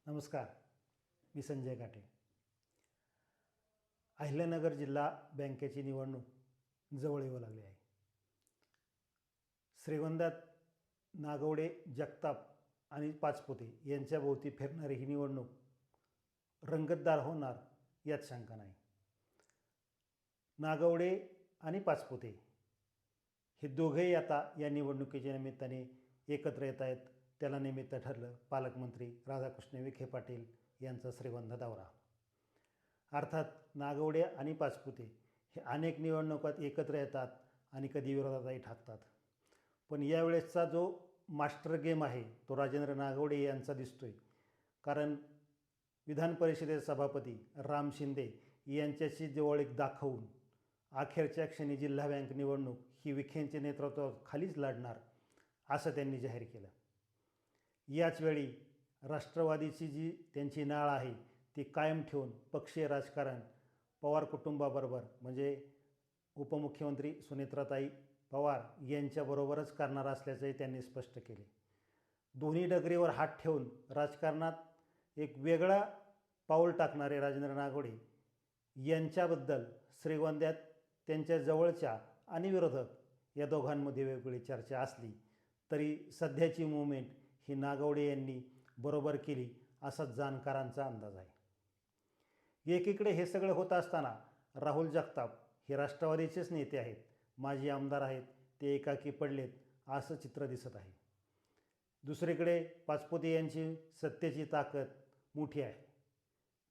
नमस्कार, मी संजय काटे. अहिल्यानगर जिल्हा बँकेची निवडणूक जवळ येऊ लागली आहे. श्रीगोंद्यात नागवडे, जगताप आणि पाचपुते यांच्याभोवती फिरणारी ही निवडणूक रंगतदार होणार यात शंका नाही. नागवडे आणि पाचपुते हे दोघेही आता या निवडणुकीच्या निमित्ताने एकत्र येत आहेत. त्याला निमित्त ठरलं पालकमंत्री राधाकृष्ण विखे पाटील यांचा श्रीगोंदा दौरा. अर्थात नागवडे आणि पाचपुते हे अनेक निवडणुकात एकत्र येतात आणि कधी विरोधातही ठाकतात. पण यावेळेसचा जो मास्टर गेम आहे तो राजेंद्र नागवडे यांचा दिसतोय. कारण विधान परिषदेचे सभापती राम शिंदे यांच्याशी जवळीक दाखवून अखेरच्या क्षणी जिल्हा बँक निवडणूक ही विखेंच्या नेतृत्वाखालीच लढणार असं त्यांनी जाहीर केलं. याचवेळी राष्ट्रवादीची जी त्यांची नाळ आहे ती कायम ठेवून पक्षीय राजकारण पवार कुटुंबाबरोबर म्हणजे उपमुख्यमंत्री सुनेत्राताई पवार यांच्याबरोबरच करणार असल्याचंही त्यांनी स्पष्ट केले. दोन्ही डगरीवर हात ठेवून राजकारणात एक वेगळा पाऊल टाकणारे राजेंद्र नागवडे यांच्याबद्दल श्रीगोंद्यात त्यांच्या जवळच्या आणि विरोधक या दोघांमध्ये वेगवेगळी चर्चा असली तरी सध्याची मुवमेंट ही नागवडे यांनी बरोबर केली असा जाणकारांचा अंदाज आहे. एकीकडे हे सगळं होत असताना राहुल जगताप हे राष्ट्रवादीचेच नेते आहेत, माजी आमदार आहेत, ते एकाकी पडलेत असं चित्र दिसत आहे. दुसरीकडे पाचपुते यांची सत्तेची ताकद मोठी आहे.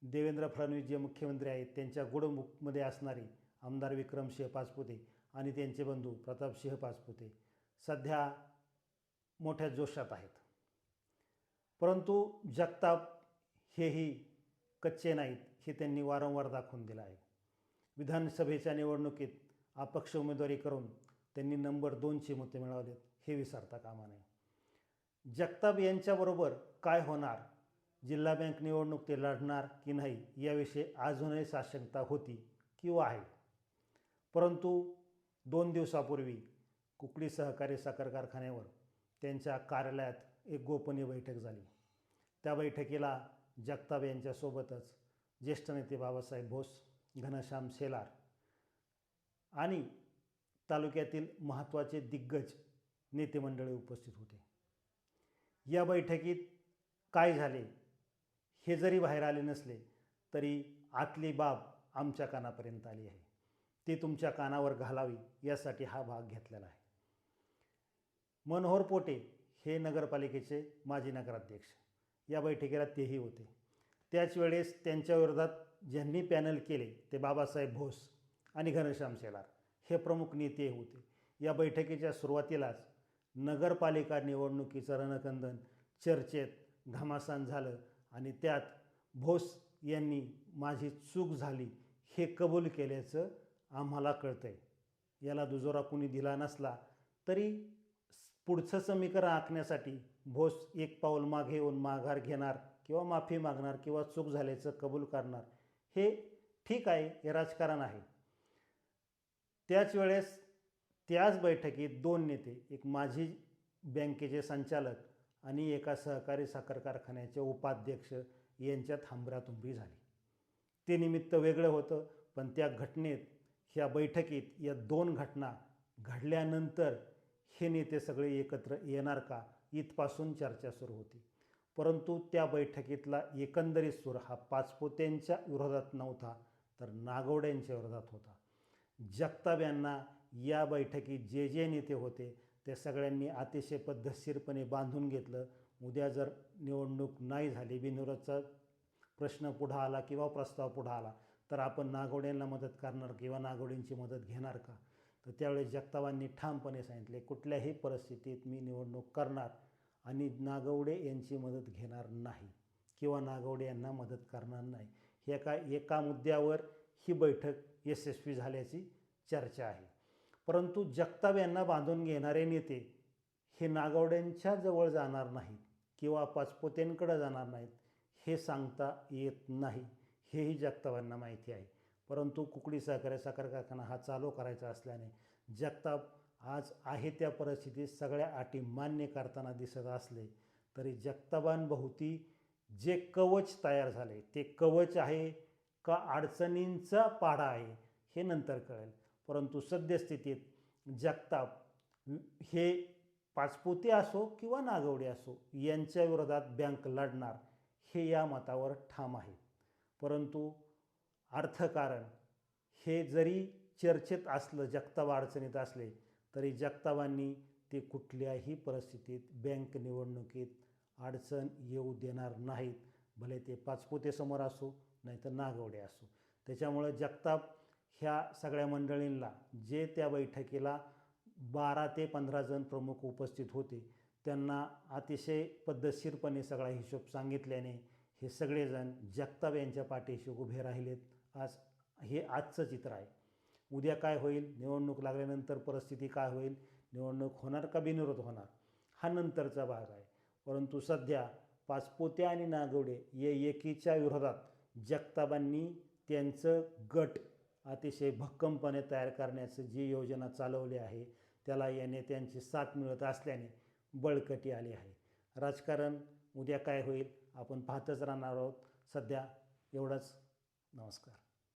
देवेंद्र फडणवीस जे मुख्यमंत्री आहेत त्यांच्या गुडमुखमध्ये असणारे आमदार विक्रमसिंह पाचपुते आणि त्यांचे बंधू प्रतापसिंह पाचपुते सध्या मोठ्या जोशात आहेत. परंतु जगताप हेही कच्चे नाहीत हे त्यांनी वारंवार दाखवून दिलं आहे. विधानसभेच्या निवडणुकीत अपक्ष उमेदवारी करून त्यांनी नंबर 2ची मते मिळवलेत हे विसरता कामा नये. जगताप यांच्याबरोबर काय होणार, जिल्हा बँक निवडणूक ते लढणार की नाही याविषयी अजूनही साशंकता होती किंवा आहे. परंतु 2 दिवसापूर्वी कुकडी सहकारी साखर कारखान्यावर त्यांच्या कार्यालयात एक गोपनीय बैठक झाली. त्या बैठकीला जगताप यांच्यासोबतच ज्येष्ठ नेते बाबासाहेब भोस, घनश्याम शेलार आणि तालुक्यातील महत्त्वाचे दिग्गज नेते मंडळी उपस्थित होते. या बैठकीत काय झाले हे जरी बाहेर आले नसले तरी आतली बाब आमच्या कानापर्यंत आली आहे. ती तुमच्या कानावर घालावी यासाठी हा भाग घेतलेला आहे. मनोहर पोटे हे नगरपालिकेचे माजी नगराध्यक्ष या बैठकीला तेही होते. त्याच वेळेस त्यांच्या विरोधात ज्यांनी पॅनल केले ते बाबासाहेब भोस आणि घनश्याम शेलार हे प्रमुख नेते होते. या बैठकीच्या सुरुवातीलाच नगरपालिका निवडणुकीचं रणकंदन चर्चेत घमासान झालं आणि त्यात भोस यांनी माझी चूक झाली हे कबूल केल्याचं आम्हाला कळतंय. याला दुजोरा कुणी दिला नसला तरी पुढचं समीकरण आखण्यासाठी भोस एक पाऊल मागे येऊन माघार घेणार किंवा माफी मागणार किंवा चूक झाल्याचं कबूल करणार हे ठीक आहे, हे राजकारण आहे. त्याच वेळेस त्याच बैठकीत 2 नेते, एक माजी बँकेचे संचालक आणि एका सहकारी साखर कारखान्याचे उपाध्यक्ष यांच्यात हमरातुंबी झाली. ते निमित्त वेगळं होतं, पण त्या घटनेत ह्या बैठकीत या 2 घटना घडल्यानंतर हे नेते सगळे एकत्र येणार का इथपासून चर्चा सुरू होती. परंतु त्या बैठकीतला एकंदरीत सूर हा पाचपुतेंच्या विरोधात नव्हता तर नागवड्यांच्या विरोधात होता. जगताप यांना या बैठकीत जे नेते होते ते सगळ्यांनी अतिशय पद्धतशीरपणे बांधून घेतलं. उद्या जर निवडणूक नाही झाली, बिनविरोधचा प्रश्न पुढं आला किंवा प्रस्ताव पुढं आला तर आपण नागवड्यांना मदत करणार किंवा नागवड्यांची मदत घेणार का. तर त्यावेळेस जगतापांनी ठामपणे सांगितले कुठल्याही परिस्थितीत मी निवडणूक करणार आणि नागवडे यांची मदत घेणार नाही किंवा नागवडे यांना मदत करणार नाही. एका मुद्द्यावर ही बैठक यशस्वी झाल्याची चर्चा आहे. परंतु जगताप यांना बांधून घेणारे नेते हे नागवड्यांच्या जवळ जाणार नाहीत किंवा पाचपुतेंकडे जाणार नाहीत हे सांगता येत नाही, हेही जगतापांना माहिती आहे. परंतु कुकडी सहकारी साखर कारखाना हा चालू करायचा असल्याने जगताप आज आहे त्या परिस्थितीत सगळ्या अटी मान्य करताना दिसत असले तरी जगतापांभोवती जे कवच तयार झाले ते कवच आहे का अडचणींचा पाढा आहे हे नंतर कळेल. परंतु सद्यस्थितीत जगताप हे पाचपुते असो किंवा नागवडे असो यांच्या विरोधात बँक लढणार हे या मतावर ठाम आहे. परंतु अर्थकारण हे जरी चर्चेत असलं, जगताप अडचणीत असले तरी जगतापांनी ते कुठल्याही परिस्थितीत बँक निवडणुकीत अडचण येऊ देणार नाहीत, भले ते पाचपुते समोर असो नाहीतर नागवडे असो. त्याच्यामुळे जगताप ह्या सगळ्या मंडळींना, जे त्या बैठकीला 12 ते 15 जण प्रमुख उपस्थित होते, त्यांना अतिशय पद्धतशीरपणे सगळा हिशोब सांगितल्याने हे सगळेजण जगताप यांच्या पाठीशी उभे राहिलेत. हे आजचं चित्र आहे. उद्या काय होईल, निवडणूक लागल्यानंतर परिस्थिती काय होईल, निवडणूक होणार का बिनविरोध होणार, हा नंतरचा भाग आहे. परंतु सध्या पाचपुते आणि नागवडे या एकीच्या विरोधात जगतापांनी त्यांचं गट अतिशय भक्कमपणे तयार करण्याचं जी योजना चालवली आहे त्याला या नेत्यांची साथ मिळत असल्याने बळकटी आली आहे. राजकारण उद्या काय होईल आपण पाहतच राहणार आहोत. सध्या एवढंच. नमस्कार.